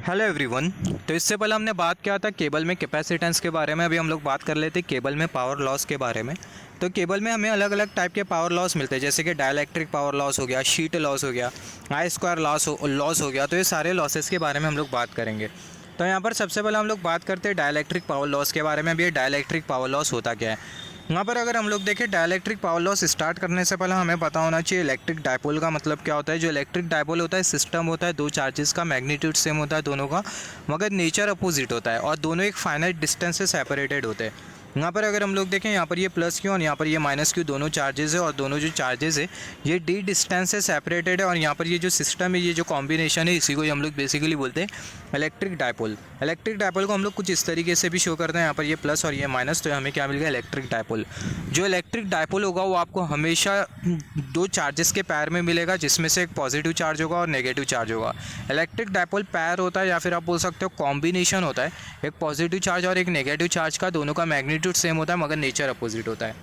Hello everyone. तो इससे पहले हमने बात किया था केबल में कैपेसिटेंस के बारे में। अभी हम लोग बात कर लेते हैं केबल में पावर लॉस के बारे में। तो केबल में हमें अलग अलग टाइप के पावर लॉस मिलते हैं, जैसे कि डाइलेक्ट्रिक पावर लॉस हो गया, शीट लॉस हो गया, आई स्क्वायर लॉस हो गया। तो ये सारे लॉसेस के बारे में हम लोग बात करेंगे। तो यहाँ पर सबसे पहले हम लोग बात करते हैं डाइलेक्ट्रिक पावर लॉस के बारे में। अभी ये डाइलेक्ट्रिक पावर लॉस होता क्या है। यहाँ पर अगर हम लोग देखें डाइलेक्ट्रिक पावर लॉस स्टार्ट करने से पहले हमें पता होना चाहिए इलेक्ट्रिक डायपोल का मतलब क्या होता है। जो इलेक्ट्रिक डायपोल होता है सिस्टम होता है दो चार्जेस का, मैग्नीट्यूड सेम होता है दोनों का, मगर नेचर अपोजिट होता है और दोनों एक फाइनाइट डिस्टेंस से सेपरेटेड होते हैं। यहाँ पर अगर हम लोग देखें, यहाँ पर ये प्लस क्यू और यहाँ पर ये माइनस क्यू दोनों चार्जेस है और दोनों जो चार्जेस है ये डी डिस्टेंस से सेपरेटेड है। और यहाँ पर ये जो सिस्टम है, ये जो कॉम्बिनेशन है, इसी को हम लोग बेसिकली बोलते हैं इलेक्ट्रिक डायपोल। इलेक्ट्रिक डायपोल को हम लोग कुछ इस तरीके से भी शो करते हैं, यहाँ पर ये प्लस और ये माइनस, तो हमें क्या मिल गया, इलेक्ट्रिक डायपोल। जो इलेक्ट्रिक डायपोल होगा वो आपको हमेशा दो चार्जेस के पैर में मिलेगा, जिसमें से एक पॉजिटिव चार्ज होगा और नेगेटिव चार्ज होगा। इलेक्ट्रिक डायपोल पैर होता है या फिर आप बोल सकते हो कॉम्बिनेशन होता है, एक पॉजिटिव चार्ज और एक नेगेटिव चार्ज का। दोनों का मैग्नीट्यूड सेम होता है मगर नेचर अपोजिट होता है।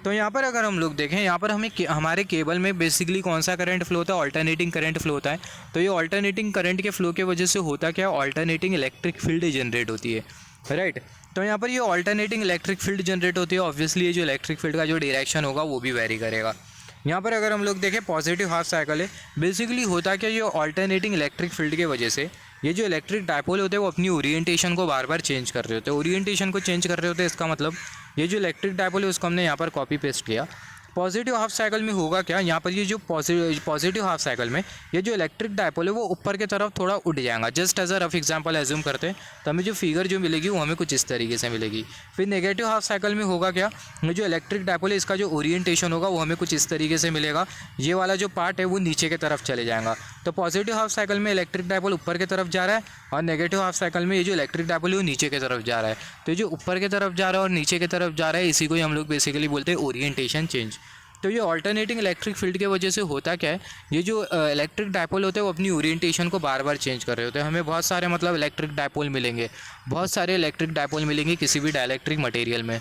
तो यहाँ पर अगर हम लोग देखें, यहाँ पर हमें हमारे केबल में बेसिकली कौन सा करंट फ्लो होता है, ऑल्टरनेटिंग करंट फ्लो होता है। तो ये ऑल्टरनेटिंग करंट के फ्लो की वजह से होता क्या है, ऑल्टरनेटिंग इलेक्ट्रिक फील्ड जनरेट होती है, राइट। तो यहाँ पर ये ऑल्टरनेटिंग इलेक्ट्रिक फील्ड जनरेट होती है। ऑब्वियसली ये जो इलेक्ट्रिक फील्ड का जो डायरेक्शन होगा वो भी वेरी करेगा। यहाँ पर अगर हम लोग देखें पॉजिटिव हाफ साइकिल है, बेसिकली होता क्या, ये ऑल्टरनेटिंग इलेक्ट्रिक फील्ड की वजह से ये जो इलेक्ट्रिक डायपोल होते हैं वो अपनी ओरिएंटेशन को बार बार चेंज कर रहे होते हैं। ओरिएंटेशन को चेंज कर रहे होते हैं, इसका मतलब ये जो इलेक्ट्रिक डायपोल है उसको हमने यहाँ पर कॉपी पेस्ट किया। पॉजिटिव हाफ साइकिल में होगा क्या, यहाँ पर ये जो पॉजिटिव हाफ साइकिल में ये जो इलेक्ट्रिक डायपोल है वो ऊपर की तरफ थोड़ा उठ जाएगा। Just as a rough example assume करते हैं तो हमें जो फिगर जो मिलेगी वो हमें कुछ इस तरीके से मिलेगी। फिर नेगेटिव हाफ साइकिल में होगा क्या, ये जो इलेक्ट्रिक डायपोल है इसका जो ओरिएंटेशन होगा वो हमें कुछ इस तरीके से मिलेगा। ये वाला जो पार्ट है वो नीचे की तरफ चले जाएगा। तो पॉजिटिव हाफ साइकिल में इलेक्ट्रिक डायपोल ऊपर की तरफ जा रहा है और नेगेटिव हाफ साइकिल में ये जो इलेक्ट्रिक डायपोल है वो नीचे की तरफ जा रहा है। तो ये जो ऊपर की तरफ जा रहा है और नीचे की तरफ जा रहा है, इसी को ही हम लोग बेसिकली बोलते हैं ओरिएंटेशन चेंज। तो ये ऑल्टरनेटिंग इलेक्ट्रिक फील्ड की वजह से होता क्या है, ये जो इलेक्ट्रिक डायपोल होते हैं वो अपनी ओरिएंटेशन को बार बार चेंज कर रहे होते हैं। हमें बहुत सारे मतलब इलेक्ट्रिक डायपोल मिलेंगे, बहुत सारे इलेक्ट्रिक डायपोल मिलेंगे किसी भी डाइलेक्ट्रिक मटेरियल में।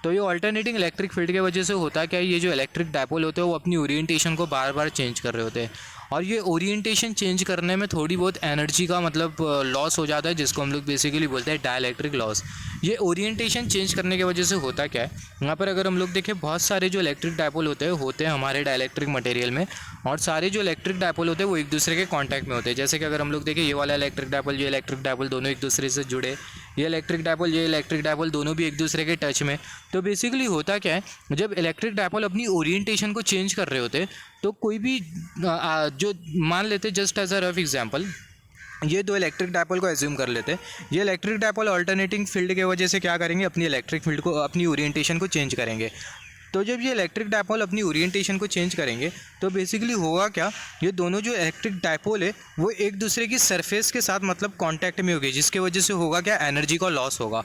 तो ये ऑल्टरनेटिंग इलेक्ट्रिक फील्ड की वजह से होता क्या है, ये जो इलेक्ट्रिक डायपोल होते हैं वो अपनी ओरिएंटेशन को बार बार चेंज कर रहे होते हैं। और ये ओरिएंटेशन चेंज करने में थोड़ी बहुत एनर्जी का मतलब लॉस हो जाता है, जिसको हम लोग बेसिकली बोलते हैं डाइलेक्ट्रिक लॉस। ये ओरिएंटेशन चेंज करने की वजह से होता क्या है, यहाँ पर अगर हम लोग देखें बहुत सारे जो इलेक्ट्रिक डायपोल होते हैं हमारे डाइलेक्ट्रिक मटेरियल में, और सारे जो इलेक्ट्रिक डायपोल होते हैं वो एक दूसरे के कॉन्टैक्ट में होते हैं। जैसे कि अगर हम लोग देखें ये वाला इलेक्ट्रिक डायपोल दोनों एक दूसरे से जुड़े, ये इलेक्ट्रिक डायपोल दोनों भी एक दूसरे के टच में। तो बेसिकली होता क्या है, जब इलेक्ट्रिक डायपोल अपनी ओरिएंटेशन को चेंज कर रहे होते हैं तो कोई भी जो मान लेते, just as a rough example ये दो इलेक्ट्रिक डायपोल को एज्यूम कर लेते हैं। ये इलेक्ट्रिक डायपोल ऑल्टरनेटिंग फील्ड की वजह से क्या करेंगे, अपनी इलेक्ट्रिक फील्ड को, अपनी ओरिएंटेशन को चेंज करेंगे। तो जब ये इलेक्ट्रिक डायपोल अपनी ओरिएंटेशन को चेंज करेंगे तो बेसिकली होगा क्या, ये दोनों जो इलेक्ट्रिक डायपोल है वो एक दूसरे की सरफेस के साथ मतलब कांटेक्ट में होगी, जिसकी वजह से होगा क्या, एनर्जी का लॉस होगा,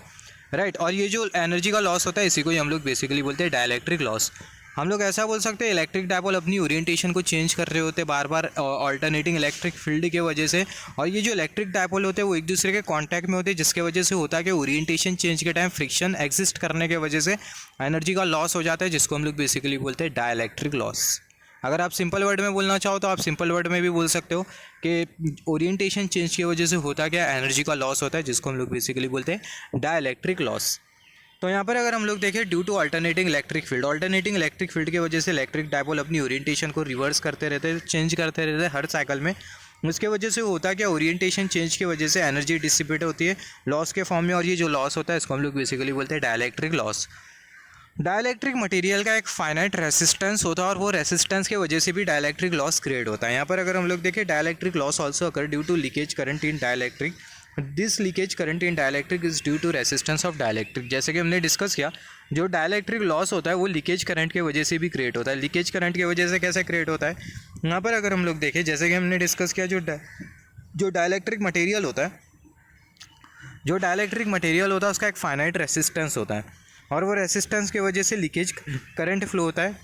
राइट। और ये जो एनर्जी का लॉस होता है इसी को ही हम लोग बेसिकली बोलते हैं डाइलेक्ट्रिक लॉस। हम लोग ऐसा बोल सकते हैं इलेक्ट्रिक डायपोल अपनी ओरिएंटेशन को चेंज कर रहे होते बार बार ऑल्टरनेटिंग इलेक्ट्रिक फील्ड की वजह से, और ये जो इलेक्ट्रिक डायपोल होते हैं वो एक दूसरे के कांटेक्ट में होते हैं, जिसके वजह से होता है कि ओरिएंटेशन चेंज के टाइम फ्रिक्शन एग्जिस्ट करने की वजह से एनर्जी का लॉस हो जाता है, जिसको हम लोग बेसिकली बोलते हैं डाइलेक्ट्रिक लॉस। अगर आप सिंपल वर्ड में बोलना चाहो तो आप सिंपल वर्ड में भी बोल सकते हो कि ओरिएंटेशन चेंज की वजह से होता क्या, एनर्जी का लॉस होता है, जिसको हम लोग बेसिकली बोलते हैं डाइलेक्ट्रिक लॉस। तो यहाँ पर अगर हम लोग देखें due to alternating electric field की वजह से इलेक्ट्रिक डायपोल अपनी ओरिएंटेशन को रिवर्स करते रहते हैं, चेंज करते रहते हैं हर साइकिल में। उसके वजह से होता है क्या, ओरिएंटेशन चेंज की वजह से एनर्जी डिसिपेट होती है लॉस के फॉर्म में, और ये जो लॉस होता है इसको हम लोग बेसिकली बोलते हैं डाइलेक्ट्रिक लॉस। डाइलेक्ट्रिक मटेरियल का एक फाइनाइट रेसिस्टेंस होता है और वो रेसिस्टेंस की वजह से भी डाइलेक्ट्रिक लॉस क्रिएट होता है। यहाँ पर अगर हम लोग देखें dielectric loss also occur due to leakage current in dielectric. This leakage current in dielectric is due to resistance of dielectric. जैसे कि हमने डिस्कस किया, जो डाइलेक्ट्रिक लॉस होता है वो लीकेज करंट की वजह से भी क्रिएट होता है। लीकेज करंट की वजह से कैसे क्रिएट होता है, यहाँ पर अगर हम लोग देखें, जैसे कि हमने डिस्कस किया, जो डाइलेक्ट्रिक मटेरियल होता है उसका एक फाइनाइट रेसिस्टेंस होता है, और वो रेसिस्टेंस की वजह से लीकेज करंट फ्लो होता है,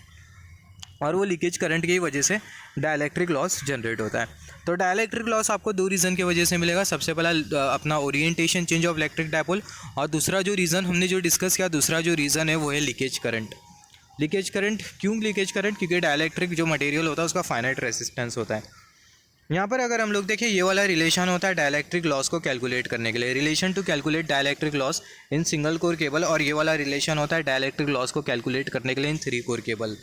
और वो लीकेज करंट की वजह से डाइलेक्ट्रिक लॉस जनरेट होता है। तो डाइलेक्ट्रिक लॉस आपको दो रीज़न की वजह से मिलेगा। सबसे पहला अपना orientation change of electric dipole, और दूसरा जो रीज़न हमने जो डिस्कस किया, दूसरा जो रीज़न है वो है लीकेज करंट। क्यों लीकेज करंट, क्योंकि डाइलेक्ट्रिक जो मटेरियल होता है उसका फाइनाइट रेसिस्टेंस होता है। यहाँ पर अगर हम लोग देखें ये वाला रिलेशन होता है डाइलेक्ट्रिक लॉस को कैलकुलेट करने के लिए, relation to calculate dielectric loss in single core cable, और ये वाला रिलेशन होता है डाइलेक्ट्रिक लॉस को कैलकुलेट करने के लिए इन 3 कोर केबल।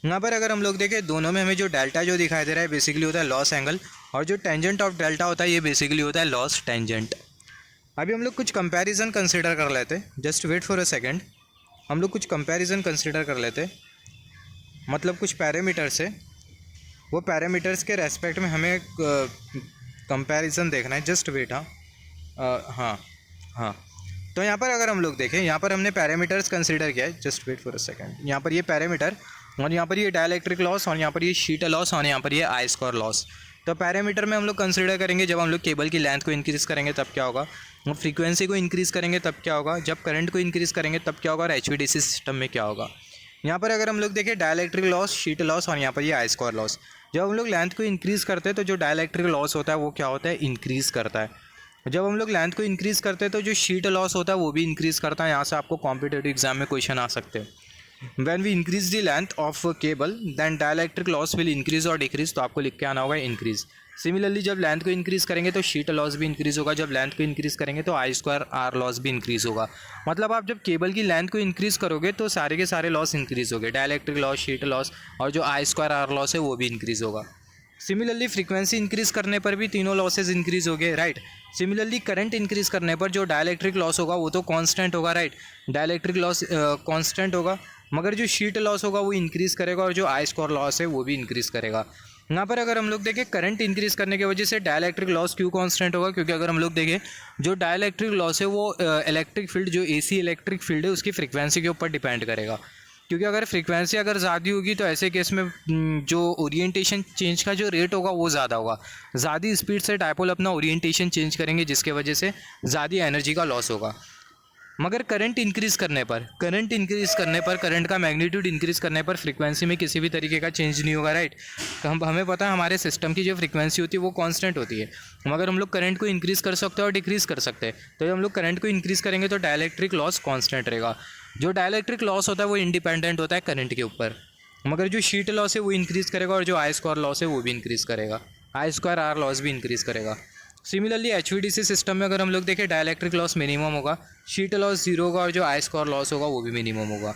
यहाँ पर अगर हम लोग देखें दोनों में हमें जो डेल्टा जो दिखाई दे रहा है बेसिकली होता है लॉस एंगल, और जो टेंजेंट ऑफ डेल्टा होता है ये बेसिकली होता है लॉस टेंजेंट। अभी हम लोग कुछ कंपैरिजन कंसिडर कर लेते हैं, just wait for a second. हम लोग कुछ कंपैरिजन कंसिडर कर लेते हैं, मतलब कुछ पैरामीटर से, वो पैरामीटर्स के रेस्पेक्ट में हमें कंपैरिजन देखना है। Just wait. हाँ तो यहाँ पर अगर हम लोग देखें, यहाँ पर हमने पैरामीटर्स कंसिडर किया है, just wait for a second. यहाँ पर ये पैरामीटर, और यहाँ पर ये डाइलेक्ट्रिक लॉस, और यहाँ पर ये शीट लॉस, और यहाँ पर ये आई स्क्वायर लॉस। तो पैरामीटर में हम लोग कंसिडर करेंगे जब हम लोग केबल की लेंथ को इंक्रीज़ करेंगे तब क्या होगा, और फ्रीक्वेंसी को इंक्रीज़ करेंगे तब क्या होगा, जब करंट को इंक्रीज़ करेंगे तब क्या होगा, और HVDC सिस्टम में क्या होगा। यहाँ पर अगर हम लोग देखें डाइलेक्ट्रिक लॉस, शीट लॉस, और यहाँ पर ये आई स्क्वायर लॉस। जब हम लोग लेंथ को इंक्रीज़ करते हैं तो जो डाइलेक्ट्रिक लॉस होता है वो क्या होता है, इंक्रीज़ करता है। जब हम लोग लेंथ को इंक्रीज़ करते हैं तो जो शीट लॉस होता है वो भी इंक्रीज़ करता है। यहाँ से आपको कॉम्पिटेटिव एग्जाम में क्वेश्चन आ सकते हैं। When we increase the length of cable, then dielectric loss will increase और decrease, तो आपको लिख के आना होगा इंक्रीज़। सिमिलरली जब लेंथ को इंक्रीज़ करेंगे तो शीट लॉस भी इंक्रीज़ होगा, जब लेंथ को इंक्रीज़ करेंगे तो आई स्क्वायर आर लॉस भी इंक्रीज़ होगा। मतलब आप जब केबल की लेंथ को इंक्रीज़ करोगे तो सारे के सारे लॉस इंक्रीज़ होंगे, डाइलेक्ट्रिक लॉस, शीट लॉस, और जो आई स्क्वायर आर लॉस है वो भी इंक्रीज़ होगा। सिमिलरली फ्रीक्वेंसी इंक्रीज़ करने पर भी तीनों लॉसेज इंक्रीज़ हो गए, राइट। सिमिलरली करंट इंक्रीज़ करने पर जो डाइलेक्ट्रिक लॉस होगा वो तो कांस्टेंट होगा, राइट। डाइलेक्ट्रिक लॉस कांस्टेंट होगा, मगर जो शीट लॉस होगा वो इंक्रीज़ करेगा, और जो आई स्क्वायर लॉस है वो भी इंक्रीज़ करेगा। यहाँ पर अगर हम लोग देखें करंट इंक्रीज़ करने की वजह से डाइलेक्ट्रिक लॉस क्यों कांस्टेंट होगा, क्योंकि अगर हम लोग देखें जो डाइलेक्ट्रिक लॉस है वो इलेक्ट्रिक फील्ड, जो AC इलेक्ट्रिक फील्ड है उसकी फ्रीक्वेंसी के ऊपर डिपेंड करेगा। क्योंकि अगर फ्रीक्वेंसी अगर ज़्यादा होगी तो ऐसे केस में जो ओरिएंटेशन चेंज का जो रेट होगा वो ज़्यादा होगा। ज़्यादा स्पीड से डायपोल अपना ओरिएंटेशन चेंज करेंगे जिसके वजह से ज़्यादा एनर्जी का लॉस होगा। मगर करंट इंक्रीज़ करने पर करंट का मैग्नीट्यूड इंक्रीज़ करने पर फ्रीक्वेंसी में किसी भी तरीके का चेंज नहीं होगा, राइट। हमें पता है हमारे सिस्टम की जो फ्रीक्वेंसी होती है वो कांस्टेंट होती है, मगर हम लोग करंट को इंक्रीज़ कर सकते हैं और डिक्रीज़ कर सकते हैं। तो जब हम लोग करंट को इंक्रीज़ करेंगे तो डाइलेक्ट्रिक लॉस कांस्टेंट रहेगा। जो डाइलेक्ट्रिक लॉस होता है वो इंडिपेंडेंट होता है करंट के ऊपर, मगर जो शीट लॉस है वो इंक्रीज़ करेगा, और जो आई स्क्वायर लॉस है वो भी इंक्रीज़ करेगा, आई स्क्वायर आर लॉस भी इंक्रीज़ करेगा। सिमिलरली HVDC सिस्टम में अगर हम लोग देखें डाइलेक्ट्रिक लॉस मिनिमम होगा, शीट लॉस जीरो होगा, और जो आई स्क्वायर लॉस होगा वो भी मिनिमम होगा।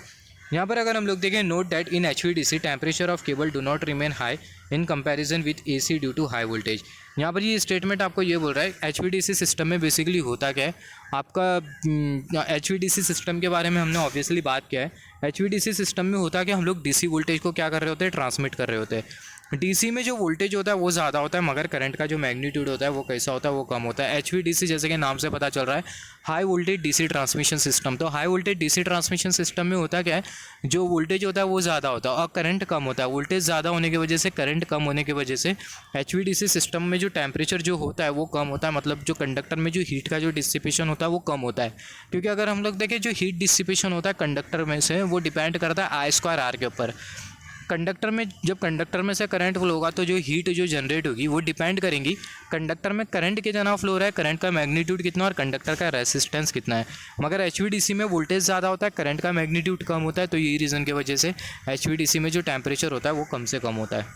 यहाँ पर अगर हम लोग देखें note that in HVDC temperature of cable do not remain high in comparison with AC due to high voltage. यहाँ पर ये स्टेटमेंट आपको ये बोल रहा है HVDC सिस्टम में बेसिकली होता क्या है। आपका HVDC सिस्टम के बारे में हमने ऑब्वियसली बात किया है। HVDC सिस्टम में होता क्या, हम लोग DC वोल्टेज को क्या कर रहे होते हैं, ट्रांसमिट कर रहे होते हैं। DC में जो वोल्टेज होता है वो ज़्यादा होता है, मगर करंट का जो मैग्नीट्यूड होता है वो कैसा होता है, वो कम होता है। HVDC जैसे कि नाम से पता चल रहा है high voltage DC transmission system. तो high voltage DC transmission system में होता क्या है, जो वोल्टेज होता है वो ज़्यादा होता है और करंट कम होता है। वोल्टेज ज़्यादा होने की वजह से, करंट कम होने की वजह से HVDC सिस्टम में जो टेम्परेचर जो होता है वो कम होता है, मतलब जो कंडक्टर में जो हीट का जो डिसिपेशन होता है वो कम होता है। क्योंकि अगर हम लोग देखें जो हीट डिसिपेशन होता है कंडक्टर में से, वो डिपेंड करता है आई स्क्वायर आर के ऊपर। कंडक्टर में जब कंडक्टर में से करंट फ्लो होगा तो जो हीट जो जनरेट होगी वो डिपेंड करेंगी कंडक्टर में करंट कितना फ्लो हो रहा है, करंट का मैग्नीट्यूड कितना और कंडक्टर का रेसिस्टेंस कितना है। मगर HVDC में वोल्टेज ज़्यादा होता है, करंट का मैग्नीट्यूड कम होता है, तो यही रीज़न की वजह से HVDC में जो टेम्परेचर होता है वो कम से कम होता है।